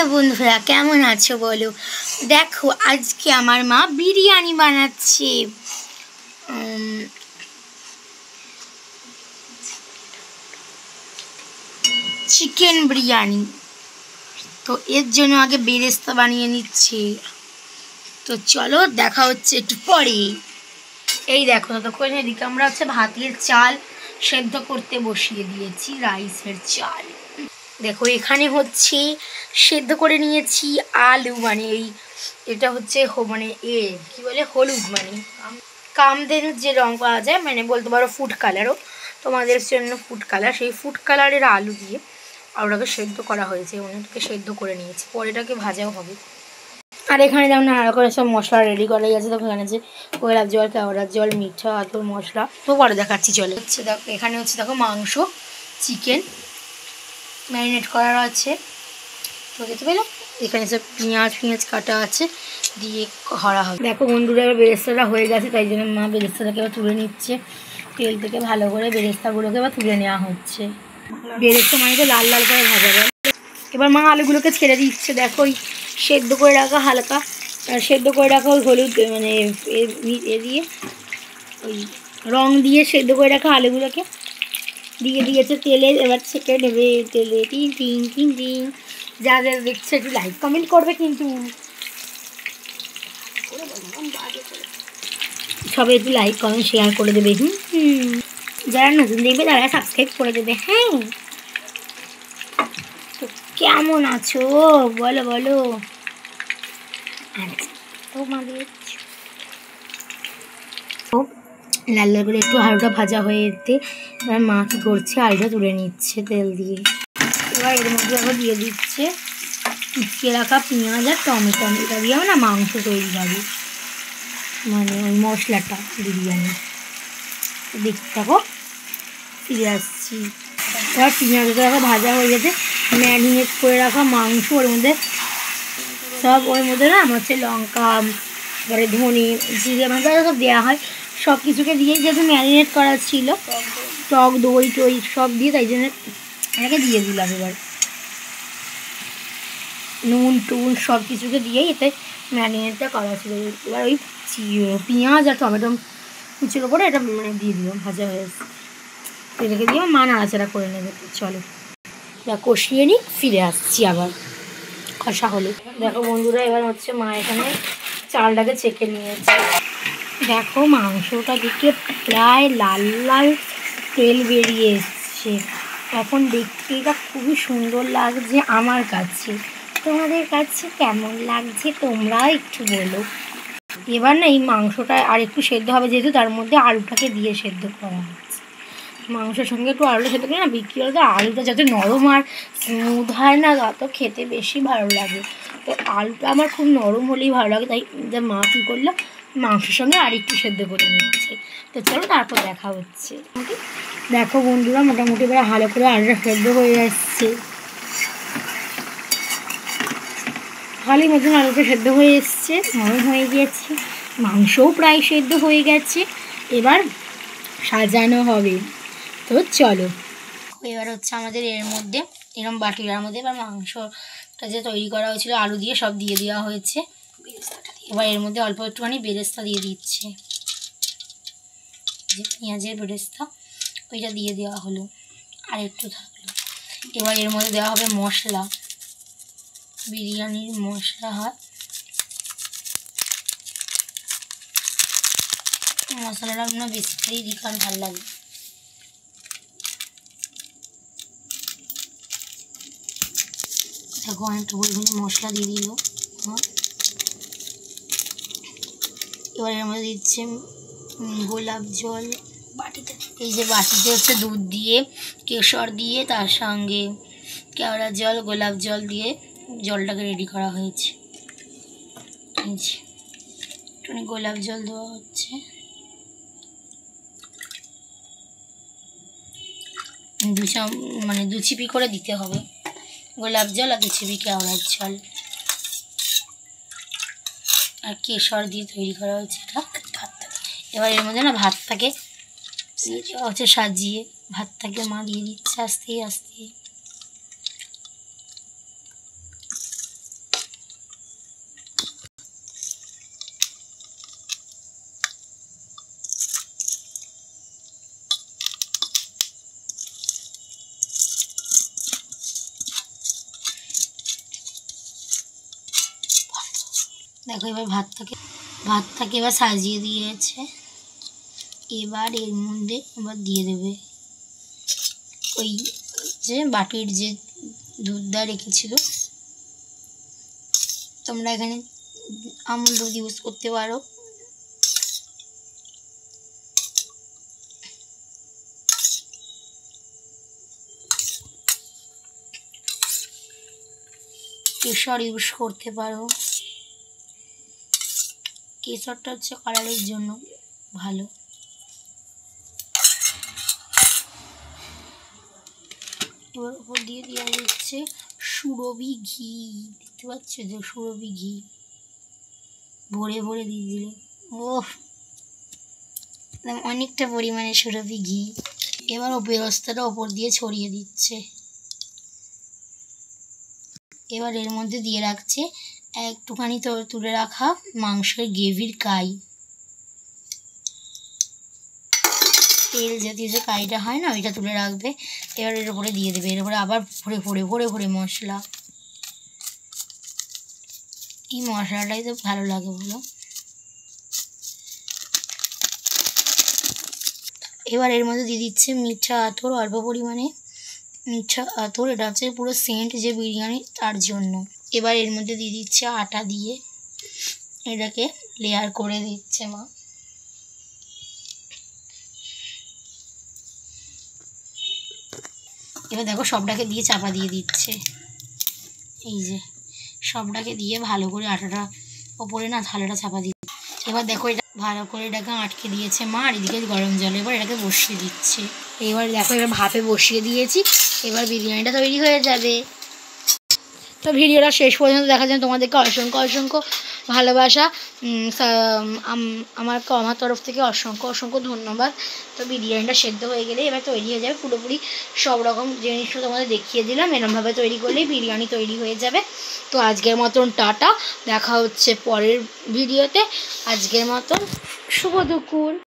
Hello বন্ধুরা, কেমন আছো বলো। দেখো আজকে আমার মা বিরিয়ানি বানাচ্ছে, চিকেন বিরিয়ানি। তো এর জন্য আগে বেরেস্তা বানিয়ে নিচ্ছে। তো চলো দেখা হচ্ছে একটু পরে। এই দেখো ততক্ষণ এদিকে আমরা হচ্ছে ভাতের চাল সেদ্ধ করতে বসিয়ে দিয়েছি, রাইসের চাল। দেখো এখানে হচ্ছে সেদ্ধ করে নিয়েছি আলু, মানে এটা হচ্ছে মানে কি বলে হলুদ, মানে কামধেনুর যে রং পাওয়া যায়, মানে বলতে পারো ফুড কালারও, তোমাদের জন্য ফুড কালার, সেই ফুড কালারের আলু দিয়ে আর ওটাকে সেদ্ধ করা হয়েছে, ওটাকে সেদ্ধ করে নিয়েছি, পরে এটাকে ভাজাও হবে। আর এখানে যেমন নানা করে সব মশলা রেডি করাই আছে। দেখো এখানে যে গোলাপ জল, কেওড়ার জল, মিঠা, আতর মশলা, তো পরে দেখাচ্ছি চলে। হচ্ছে দেখো এখানে হচ্ছে দেখো মাংস, চিকেন ম্যারিনেট করার আছে, তো দেখতে পেলাম এখানে সব পেঁয়াজ কাটা আছে, দিয়ে করা হবে। দেখো বন্ধুরা এবার বেরেস্তাটা হয়ে গেছে, তাই জন্য মা বেরেস্তাটাকে এবার তুলে নিচ্ছে তেল থেকে, ভালো করে বেরেস্তাগুলোকে এবার তুলে নেওয়া হচ্ছে। বেরেস্তা মানে তো লাল লাল করে ভাজা যায়। এবার মা আলুগুলোকে ছেড়ে দিচ্ছে। দেখো ওই সেদ্ধ করে রাখা হালকা সেদ্ধ করে রাখা ওই হলুদ মানে এ দিয়ে ওই রং দিয়ে সেদ্ধ করে রাখা আলুগুলোকে দিয়ে দিয়েছে তেলে। এবার ছেঁকে নেবে তেলে। টিং টিং টিং টিং। যা যা দেখছে একটু লাইক কমেন্ট করবে, কিন্তু সবাই একটু লাইক কমেন্ট শেয়ার করে দেবে। যারা নতুন দেখবে তারা সাবস্ক্রাইব করে দেবে। হ্যাঁ, তো কেমন আছো বলো বলো। আচ্ছা তোমাদের লাল লাল করে একটু আলুটা ভাজা হয়ে যেতে এবার মা কী করছে, আলুটা তুলে নিচ্ছে তেল দিয়ে। এবার এর মধ্যে আবার দিয়ে দিচ্ছে কুচিয়ে রাখা পেঁয়াজ আর টমেটো, এটা দিয়েও না মাংস তৈরি হবে, মানে ওই মশলাটা বিরিয়ানি। দেখতে থাকো, ফিরে আসছি। এবার পেঁয়াজটা রাখা ভাজা হয়ে যেতে ম্যারিনেট করে রাখা মাংস ওর মধ্যে সব, ওর মধ্যে না হচ্ছে লঙ্কা, তারপরে ধনে, জিরে, মশলা সব দেওয়া হয়, সব কিছুকে দিয়েই যেহেতু ম্যারিনেট করা ছিল, টক দই টই সব দিয়ে, তাই জন্য এটাকে দিয়ে দিলাম। এবার নুন টুন সব কিছুকে দিয়েই এতে ম্যারিনেটটা করা ছিল। এবার ওই পেঁয়াজ আর টমেটো কুচির ওপরে এটা মানে দিয়ে দিলাম, ভাজা হয়ে এসে এটাকে দিয়ে মা নাড়াচাড়া করে নেবে। চলো কষিয়ে নিই, ফিরে আসছি আবার কষা হলে। দেখো বন্ধুরা এবার হচ্ছে মা এখানে চালটাকে ছেঁকে নিয়েছে। দেখো মাংসটা দিকে প্রায় লাল লাল তেল বেরিয়ে এসছে, এখন দেখতে এটা খুবই সুন্দর লাগছে আমার কাছে। তোমাদের কাছে কেমন লাগছে তোমরা একটু বলো। এবার না এই মাংসটা আর একটু সেদ্ধ হবে, যেহেতু তার মধ্যে আলুটাকে দিয়ে সেদ্ধ করা হচ্ছে। মাংসের সঙ্গে একটু আলুটা সেদ্ধ করে না বিক্রি হলে আলুটা যাতে নরম আর স্মুথ হয় না, তো খেতে বেশি ভালো লাগে। তো আলুটা আমার খুব নরম হলেই ভালো লাগে, তাই মা কী করলো মাংসের সঙ্গে আর একটু সেদ্ধ করে নিচ্ছে। তো চলো তারপর দেখা হচ্ছে। দেখো বন্ধুরা মোটামুটি এবার ভালো করে আলুটা সেদ্ধ হয়ে যাচ্ছে, ভালোই মতন আলুটা সেদ্ধ হয়ে এসছে, নরম হয়ে গিয়েছে, মাংসও প্রায় সেদ্ধ হয়ে গেছে। এবার সাজানো হবে, তো চলো। এবার হচ্ছে আমাদের এর মধ্যে এরকম বাটিটার মধ্যে এবার মাংসটা যে তৈরি করা হয়েছিল আলু দিয়ে সব দিয়ে দেওয়া হয়েছে। এবার এর মধ্যে অল্প একটুখানি বেরেস্তা দিয়ে দিচ্ছে, যে পেঁয়াজের বেরেস্তা, ওইটা দিয়ে দেওয়া হলো, আর একটু থাকলো। এবার এর মধ্যে দেওয়া হবে মশলা, বিরিয়ানির মশলা হয়, মশলাটা আমরা বেশি করেই দিই কারণ ভালো লাগে। দেখো অনেকটা পরিমাণে মশলা দিয়ে দিল। এবার এর মধ্যে দিচ্ছে গোলাপ জল বাটিতে, এই যে বাটিতে হচ্ছে দুধ দিয়ে কেশর দিয়ে তার সঙ্গে কেওড়া জল গোলাপ জল দিয়ে জলটাকে রেডি করা হয়েছে। একটু গোলাপ জল দেওয়া হচ্ছে, মানে 2 চিপি করে দিতে হবে গোলাপ জল আর 2 চিপি কেওড়ার জল, আর কেশর দিয়ে তৈরি করা হয়েছে এটা ভাতটা। এবার এর মধ্যে না ভাতটাকে হচ্ছে সাজিয়ে ভাতটাকে মা দিয়ে দিচ্ছে আস্তে আস্তে। দেখো এবার ভাতটাকে এবার সাজিয়ে দিয়েছে। এবার এর মধ্যে এবার দিয়ে দেবে ওই যে বাটির যে দুধটা রেখেছিল, তোমরা এখানে আমুল দুধ ইউজ করতে পারো। কেশর ইউজ করতে পারো, কেশরটা হচ্ছে কালারের জন্য ভালো। এবার উপর দিয়ে দেওয়া হচ্ছে সুরভি ঘি, দেখতে পাচ্ছ যে সুরভি ঘি ভরে ভরে দিয়ে দিল। ওহ, অনেকটা পরিমাণে সুরভি ঘি। এবার ও বেরস্তাটা ওপর দিয়ে ছড়িয়ে দিচ্ছে। এবার এর মধ্যে দিয়ে রাখছে একটুখানি তো তুলে রাখা মাংসের গ্রেভির কাই, তেল জাতীয় যে কাইটা হয় না, ওইটা তুলে রাখবে। এবার এর উপরে দিয়ে দেবে, এর উপরে আবার ভরে ভরে ভরে ভরে মশলা। এই মশলাটাই তো ভালো লাগে বলো। এবার এর মধ্যে দিয়ে দিচ্ছে মিঠা আতর, অল্প পরিমাণে মিঠা আতর, এটা হচ্ছে পুরো সেন্ট যে বিরিয়ানি তার জন্য। এবার এর মধ্যে দিয়ে দিচ্ছে আটা দিয়ে এটাকে লেয়ার করে দিচ্ছে মা। এবার দেখো সবটাকে দিয়ে চাপা দিয়ে দিচ্ছে, এই যে সবটাকে দিয়ে ভালো করে আটাটা ওপরে না থালাটা চাপা দিয়ে। এবার দেখো এটা ভালো করে এটাকে আটকে দিয়েছে মা, আর এদিকে গরম জল এবার এটাকে বসিয়ে দিচ্ছে। এবার দেখো এবার ভাপে বসিয়ে দিয়েছি, এবার বিরিয়ানিটা তৈরি হয়ে যাবে। তো ভিডিওটা শেষ পর্যন্ত দেখার জন্য তোমাদেরকে অসংখ্য অসংখ্য ভালোবাসা, আমার তরফ থেকে অসংখ্য অসংখ্য ধন্যবাদ। তো বিরিয়ানিটা সেদ্ধ হয়ে গেলে এবার তৈরি হয়ে যাবে পুরোপুরি। সব রকম জিনিসটা তোমাদের দেখিয়ে দিলাম, এরমভাবে তৈরি করলেই বিরিয়ানি তৈরি হয়ে যাবে। তো আজকের মতন টাটা, দেখা হচ্ছে পরের ভিডিওতে। আজকের মতন শুভ দুপুর।